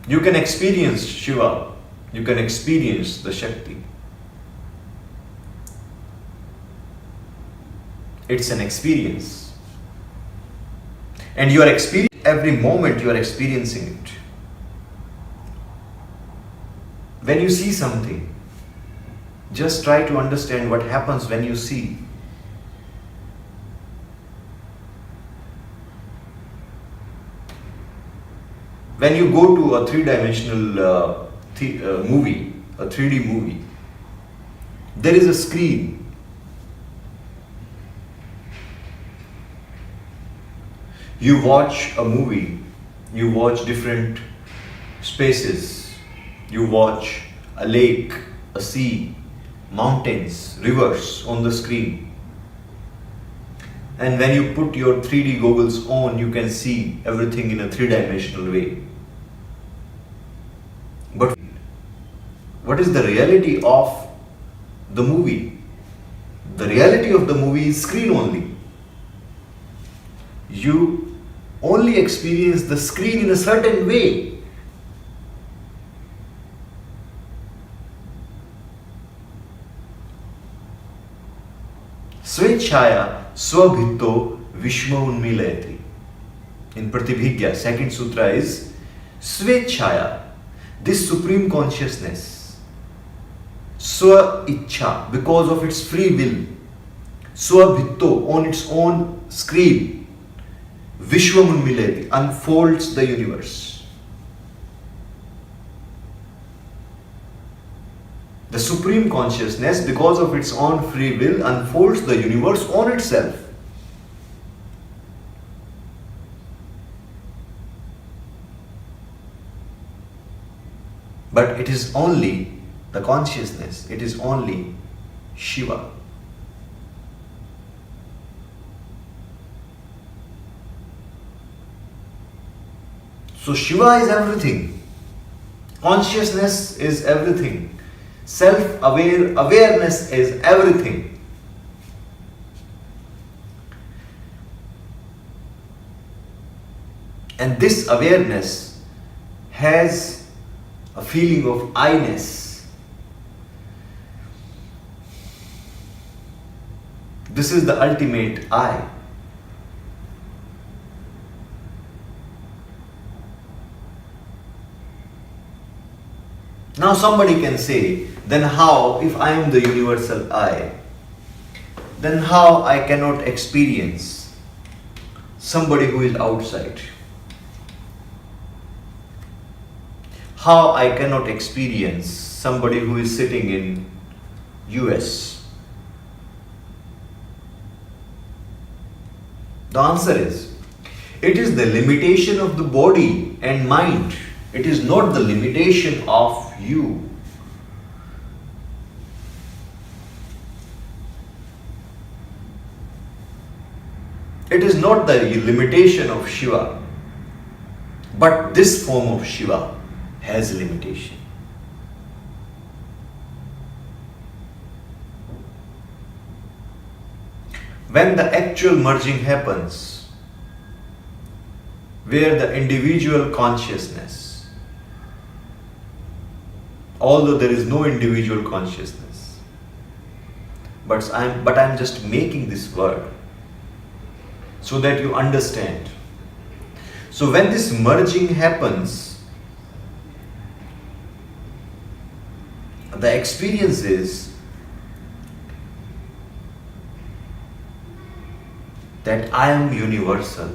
You can experience Shiva. You can experience the Shakti. It's an experience. And you are experiencing every moment, you are experiencing it. When you see something, just try to understand what happens when you see. When you go to a three-dimensional movie, a 3D movie, there is a screen. You watch a movie, you watch different spaces, you watch a lake, a sea, mountains, rivers on the screen. And when you put your 3D goggles on, you can see everything in a three-dimensional way. But what is the reality of the movie? The reality of the movie is screen only. You only experience the screen in a certain way. Swechaya Swabhitto Vishma Unmilayati. In Pratyabhijñā, second sutra is Swechaya, this supreme consciousness, Swa Ichha, because of its free will, Swabhitto, on its own screen, Vishwa Unmilayati, unfolds the universe. The supreme consciousness, because of its own free will, unfolds the universe on itself. But it is only the consciousness, it is only Shiva. So Shiva is everything. Consciousness is everything. Self-aware awareness is everything. And this awareness has a feeling of I-ness. This is the ultimate I. Now somebody can say, then how, if I am the universal I, then how I cannot experience somebody who is outside? How I cannot experience somebody who is sitting in US? The answer is, it is the limitation of the body and mind. It is not the limitation of you. It is not the limitation of Shiva, but this form of Shiva has limitation. When the actual merging happens, where the individual consciousness, although there is no individual consciousness, but I'm just making this word so that you understand. So when this merging happens, the experience is that I am universal.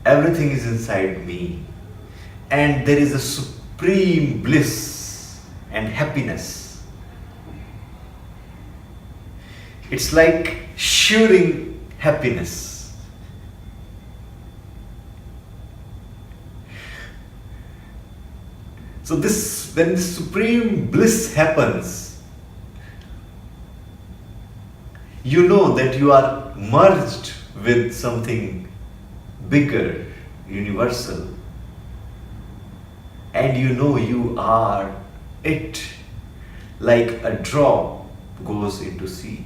Everything is inside me, and there is a supreme bliss and happiness. It's like shivering happiness. So when this supreme bliss happens, you know that you are merged with something bigger, universal, and you know you are it, like a drop goes into sea.